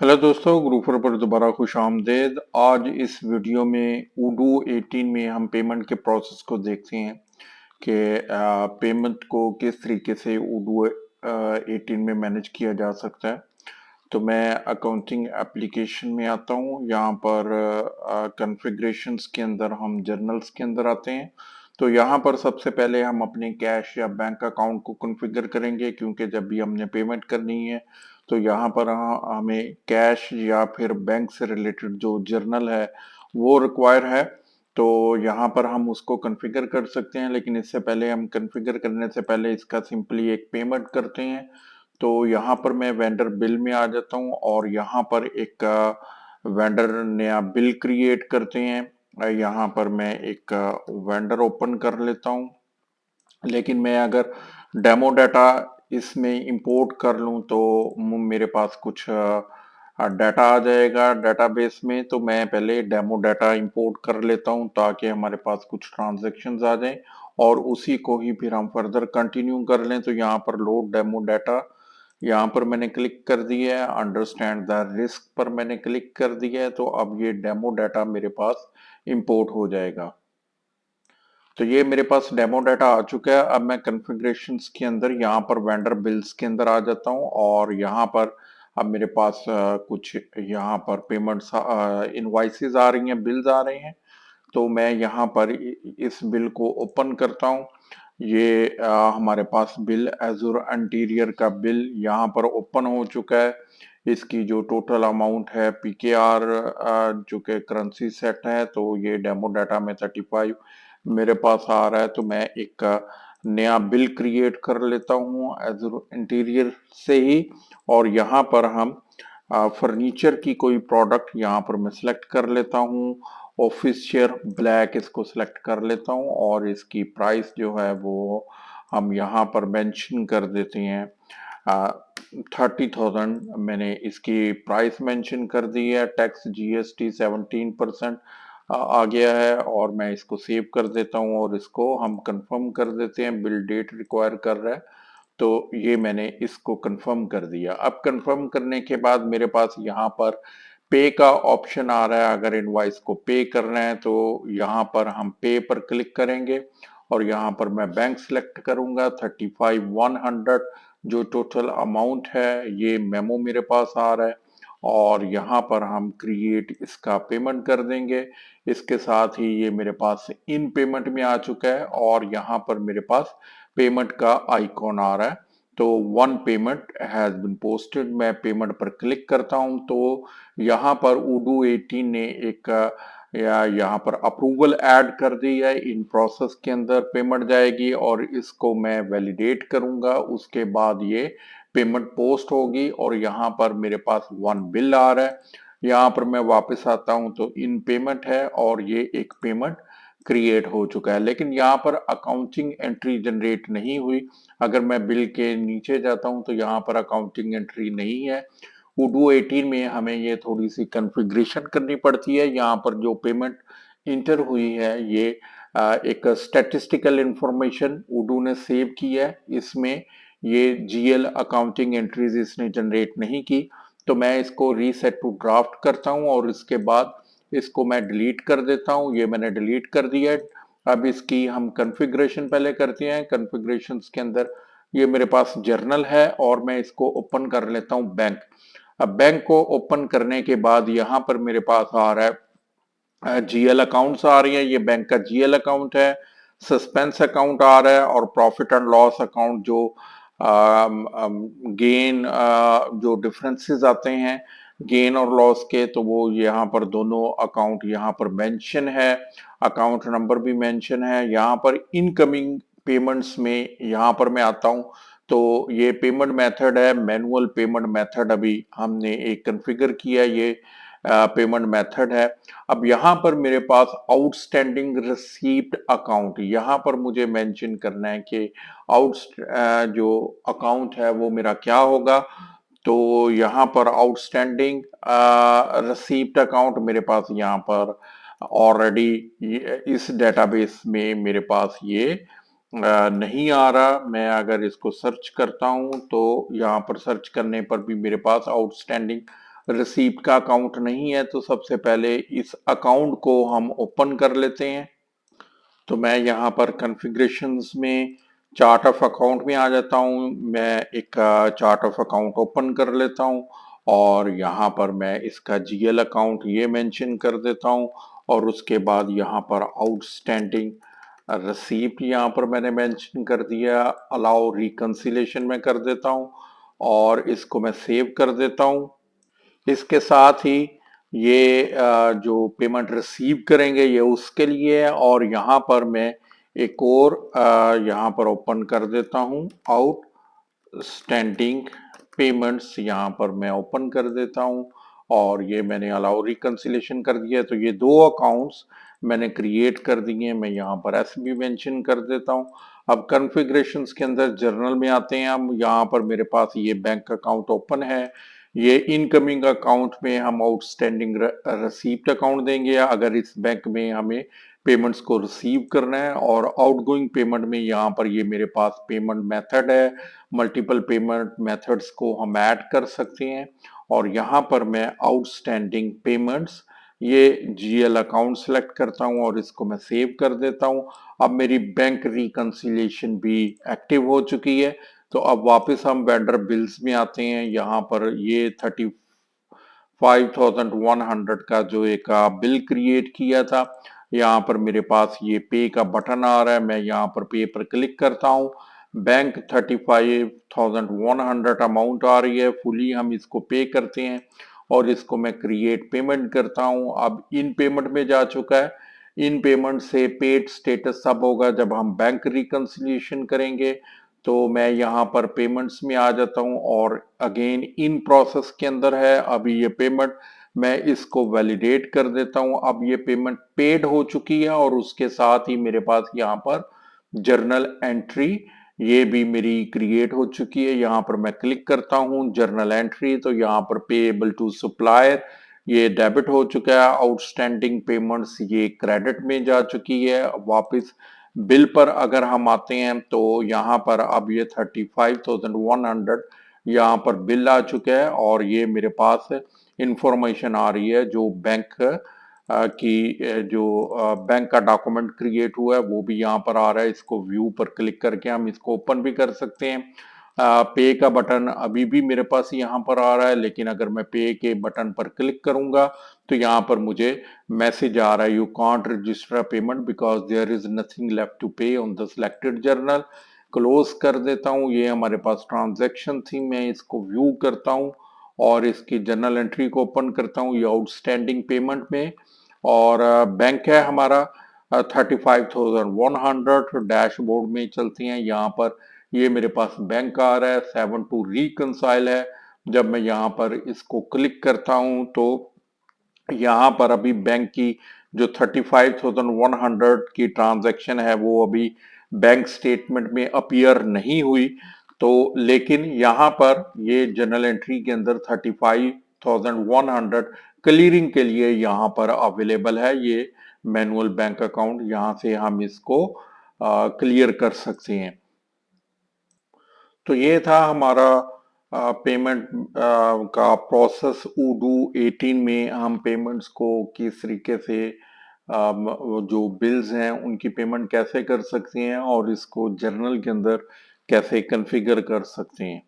Hello दोस्तों, grouper पर दोबारा खुश आमदेद। आज इस वीडियो में उडू 18 में हम पेमेंट के प्रोसेस को देखते हैं कि पेमेंट को किस तरीके से उडू 18 में मैनेज किया जा सकता है। तो मैं अकाउंटिंग एप्लीकेशन में आता हूँ। यहाँ पर कॉन्फ़िगरेशंस के अंदर हम जर्नल्स के अंदर आते हैं। तो यहाँ पर सबसे पहले हम अपने कैश या बैंक अकाउंट को कॉन्फ़िगर करेंगे, क्योंकि जब भी हमने पेमेंट करनी है तो यहाँ पर हमें कैश या फिर बैंक से रिलेटेड जो जर्नल है वो रिक्वायर है। तो यहाँ पर हम उसको कॉन्फ़िगर कर सकते हैं, लेकिन इससे पहले हम कॉन्फ़िगर करने से पहले इसका सिंपली एक पेमेंट करते हैं। तो यहाँ पर मैं वेंडर बिल में आ जाता हूँ और यहाँ पर एक वेंडर नया बिल क्रिएट करते हैं। यहाँ पर मैं एक वेंडर ओपन कर लेता हूँ। लेकिन मैं अगर डेमो डाटा इसमें इंपोर्ट कर लूँ तो मेरे पास कुछ डाटा आ जाएगा डेटाबेस में। तो मैं पहले डेमो डाटा इंपोर्ट कर लेता हूँ ताकि हमारे पास कुछ ट्रांजैक्शंस आ जाएं और उसी को ही फिर हम फर्दर कंटिन्यू कर लें। तो यहाँ पर लोड डेमो डाटा, यहाँ पर मैंने क्लिक कर दिया है। अंडरस्टैंड द रिस्क पर मैंने क्लिक कर दिया है। तो अब ये डेमो डाटा मेरे पास इंपोर्ट हो जाएगा। तो ये मेरे पास डेमो डाटा आ चुका है। अब मैं कॉन्फ़िगरेशंस के अंदर यहाँ पर वेंडर बिल्स के अंदर आ जाता हूँ और यहाँ पर अब मेरे पास कुछ यहाँ पर पेमेंट्स इनवॉइसेस आ रही हैं, बिल्स आ रहे हैं। तो मैं यहाँ पर इस बिल को ओपन करता हूँ। ये हमारे पास बिल एजुर इंटीरियर का बिल यहाँ पर ओपन हो चुका है। इसकी जो टोटल अमाउंट है पीकेआर जो कि करेंसी सेट है, तो ये डेमो डाटा में 35 मेरे पास आ रहा है। तो मैं एक नया बिल क्रिएट कर लेता हूँ एजुर इंटीरियर से ही। और यहाँ पर हम फर्नीचर की कोई प्रोडक्ट यहाँ पर मैं सिलेक्ट कर लेता हूँ। ऑफिस चेयर ब्लैक इसको सिलेक्ट कर लेता हूँ और इसकी प्राइस जो है वो हम यहाँ पर मेंशन कर देते हैं। 30,000 मैंने इसकी प्राइस मेंशन कर दी है। टैक्स जीएसटी 17% आ गया है और मैं इसको सेव कर देता हूँ और इसको हम कंफर्म कर देते हैं। बिल डेट रिक्वायर कर रहा है, तो ये मैंने इसको कंफर्म कर दिया। अब कंफर्म करने के बाद मेरे पास यहाँ पर पे का ऑप्शन आ रहा है। अगर इनवॉइस को पे करना है तो यहाँ पर हम पे पर क्लिक करेंगे और यहाँ पर मैं बैंक सिलेक्ट करूंगा। 35,100 जो टोटल अमाउंट है ये मेमो मेरे पास आ रहा है और यहाँ पर हम क्रिएट इसका पेमेंट कर देंगे। इसके साथ ही ये मेरे पास इन पेमेंट में आ चुका है और यहाँ पर मेरे पास पेमेंट का आइकॉन आ रहा है। तो one payment has been posted, मैं पेमेंट पर क्लिक करता हूं तो यहाँ पर उडू 18 ने एक या यहाँ पर अप्रूवल ऐड कर दी है। इन प्रोसेस के अंदर पेमेंट जाएगी और इसको मैं वैलिडेट करूंगा। उसके बाद ये पेमेंट पोस्ट होगी और यहाँ पर मेरे पास वन बिल आ रहा है। यहाँ पर मैं वापस आता हूं तो इन पेमेंट है और ये एक पेमेंट क्रिएट हो चुका है। लेकिन यहाँ पर अकाउंटिंग एंट्री जनरेट नहीं हुई। अगर मैं बिल के नीचे जाता हूं तो यहाँ पर अकाउंटिंग एंट्री नहीं है। उडू 18 में हमें ये थोड़ी सी कॉन्फ़िगरेशन करनी पड़ती है। यहाँ पर जो पेमेंट इंटर हुई है ये एक स्टैटिस्टिकल इंफॉर्मेशन उडू ने सेव की है। इसमें ये जीएल अकाउंटिंग एंट्रीज इसने जनरेट नहीं की। तो मैं इसको रीसेट टू ड्राफ्ट करता हूँ और इसके बाद इसको मैं डिलीट कर देता हूँ। ये मैंने डिलीट कर दिया है। अब इसकी हम कॉन्फ़िगरेशन पहले करते हैं। कॉन्फ़िगरेशंस के अंदर ये मेरे पास जर्नल है और मैं इसको ओपन कर लेता हूँ बैंक। अब बैंक को ओपन करने के बाद यहाँ पर मेरे पास आ रहा है जीएल अकाउंट्स आ रही है। ये बैंक का जीएल अकाउंट है। सस्पेंस अकाउंट आ रहा है और प्रॉफिट एंड लॉस अकाउंट जो गेन जो डिफरेंसेस आते हैं गेन और लॉस के, तो वो यहाँ पर दोनों अकाउंट यहाँ पर मेंशन है। अकाउंट नंबर भी मेंशन है। यहाँ पर इनकमिंग पेमेंट्स में यहाँ पर मैं आता हूँ तो ये पेमेंट मेथड है मैनुअल पेमेंट मेथड। अभी हमने एक कॉन्फ़िगर किया ये पेमेंट मेथड है। अब यहाँ पर मेरे पास आउटस्टैंडिंग रिसीप्ट अकाउंट, यहाँ पर मुझे मेंशन करना है कि आउट जो अकाउंट है वो मेरा क्या होगा। तो यहाँ पर आउटस्टैंडिंग रिसीप्ट अकाउंट मेरे पास यहाँ पर ऑलरेडी इस डेटाबेस में मेरे पास ये नहीं आ रहा। मैं अगर इसको सर्च करता हूं तो यहाँ पर सर्च करने पर भी मेरे पास आउटस्टैंडिंग रिसीप्ट का अकाउंट नहीं है तो सबसे पहले इस अकाउंट को हम ओपन कर लेते हैं। तो मैं यहाँ पर कॉन्फ़िगरेशंस में चार्ट ऑफ अकाउंट में आ जाता हूँ। मैं एक चार्ट ऑफ अकाउंट ओपन कर लेता हूँ और यहाँ पर मैं इसका जीएल अकाउंट ये मेंशन कर देता हूँ और उसके बाद यहाँ पर आउटस्टैंडिंग रिसीप्ट यहाँ पर मैंने मेंशन कर दिया। अलाउ रिकंसिलेशन में कर देता हूँ और इसको मैं सेव कर देता हूँ। इसके साथ ही ये जो पेमेंट रिसीव करेंगे ये उसके लिए है और यहाँ पर मैं एक और यहाँ पर ओपन कर देता हूँ आउटस्टैंडिंग पेमेंट्स। यहाँ पर मैं ओपन कर देता हूँ और ये मैंने अलाउ रिकंसिलेशन कर दिया है। तो ये दो अकाउंट्स मैंने क्रिएट कर दिए हैं। मैं यहाँ पर एस भी मेंशन कर देता हूँ। अब कॉन्फ़िगरेशंस के अंदर जर्नल में आते हैं हम। यहाँ पर मेरे पास ये बैंक अकाउंट ओपन है। ये इनकमिंग अकाउंट में हम आउटस्टैंडिंग रिसीप्ट अकाउंट देंगे अगर इस बैंक में हमें पेमेंट्स को रिसीव करना है, और आउटगोइंग पेमेंट में यहाँ पर ये मेरे पास पेमेंट मेथड है। मल्टीपल पेमेंट मेथड्स को हम ऐड कर सकते हैं और यहाँ पर मैं आउटस्टैंडिंग पेमेंट्स ये जीएल अकाउंट सेलेक्ट करता हूँ और इसको मैं सेव कर देता हूँ। अब मेरी बैंक रिकंसिलिएशन भी एक्टिव हो चुकी है। तो अब वापस हम वेंडर बिल्स में आते हैं। यहाँ पर ये 35,100 का जो एक बिल क्रिएट किया था, यहाँ पर मेरे पास ये पे का बटन आ रहा है। मैं यहाँ पर पे पर क्लिक करता हूँ। बैंक 35,100 अमाउंट आ रही है, फुली हम इसको पे करते हैं और इसको मैं क्रिएट पेमेंट करता हूँ। अब इन पेमेंट में जा चुका है। इन पेमेंट से पेड स्टेटस तब होगा जब हम बैंक रिकंसिलिएशन करेंगे। तो मैं यहाँ पर पेमेंट्स में आ जाता हूँ और अगेन इन प्रोसेस के अंदर है अभी ये पेमेंट। मैं इसको वैलिडेट कर देता हूँ। अब ये पेमेंट पेड हो चुकी है और उसके साथ ही मेरे पास यहाँ पर जर्नल एंट्री ये भी मेरी क्रिएट हो चुकी है। यहाँ पर मैं क्लिक करता हूँ जर्नल एंट्री, तो यहाँ पर पेएबल टू सप्लायर ये डेबिट हो चुका है। आउटस्टैंडिंग पेमेंट्स ये क्रेडिट में जा चुकी है। वापस बिल पर अगर हम आते हैं तो यहाँ पर अब ये 35,100 यहाँ पर बिल आ चुका है और ये मेरे पास इंफॉर्मेशन आ रही है जो बैंक जो बैंक का डॉक्यूमेंट क्रिएट हुआ है वो भी यहाँ पर आ रहा है। इसको व्यू पर क्लिक करके हम इसको ओपन भी कर सकते हैं। पे का बटन अभी भी मेरे पास यहाँ पर आ रहा है, लेकिन अगर मैं पे के बटन पर क्लिक करूंगा तो यहाँ पर मुझे मैसेज आ रहा है you can't register payment because there is nothing left to pay on the selected journal. Close कर देता हूँ। ये हमारे पास ट्रांजैक्शन थी, मैं इसको व्यू करता हूँ और इसकी जर्नल एंट्री को ओपन करता हूँ। ये आउटस्टैंडिंग पेमेंट में और बैंक है हमारा 35,100। डैशबोर्ड में चलती हैं। यहाँ पर ये मेरे पास बैंक आ रहा है। 7 टू रिकंसाइल है। जब मैं यहाँ पर इसको क्लिक करता हूँ तो यहाँ पर अभी बैंक की जो 35,100 की ट्रांजैक्शन है वो अभी बैंक स्टेटमेंट में अपीयर नहीं हुई। तो लेकिन यहाँ पर ये जर्नल एंट्री के अंदर 35,100 क्लियरिंग के लिए यहाँ पर अवेलेबल है। ये मैनुअल बैंक अकाउंट, यहाँ से हम इसको क्लियर कर सकते हैं। तो ये था हमारा पेमेंट का प्रोसेस। उडू 18 में हम पेमेंट्स को किस तरीके से जो बिल्स हैं उनकी पेमेंट कैसे कर सकते हैं और इसको जर्नल के अंदर कैसे कॉन्फ़िगर कर सकते हैं।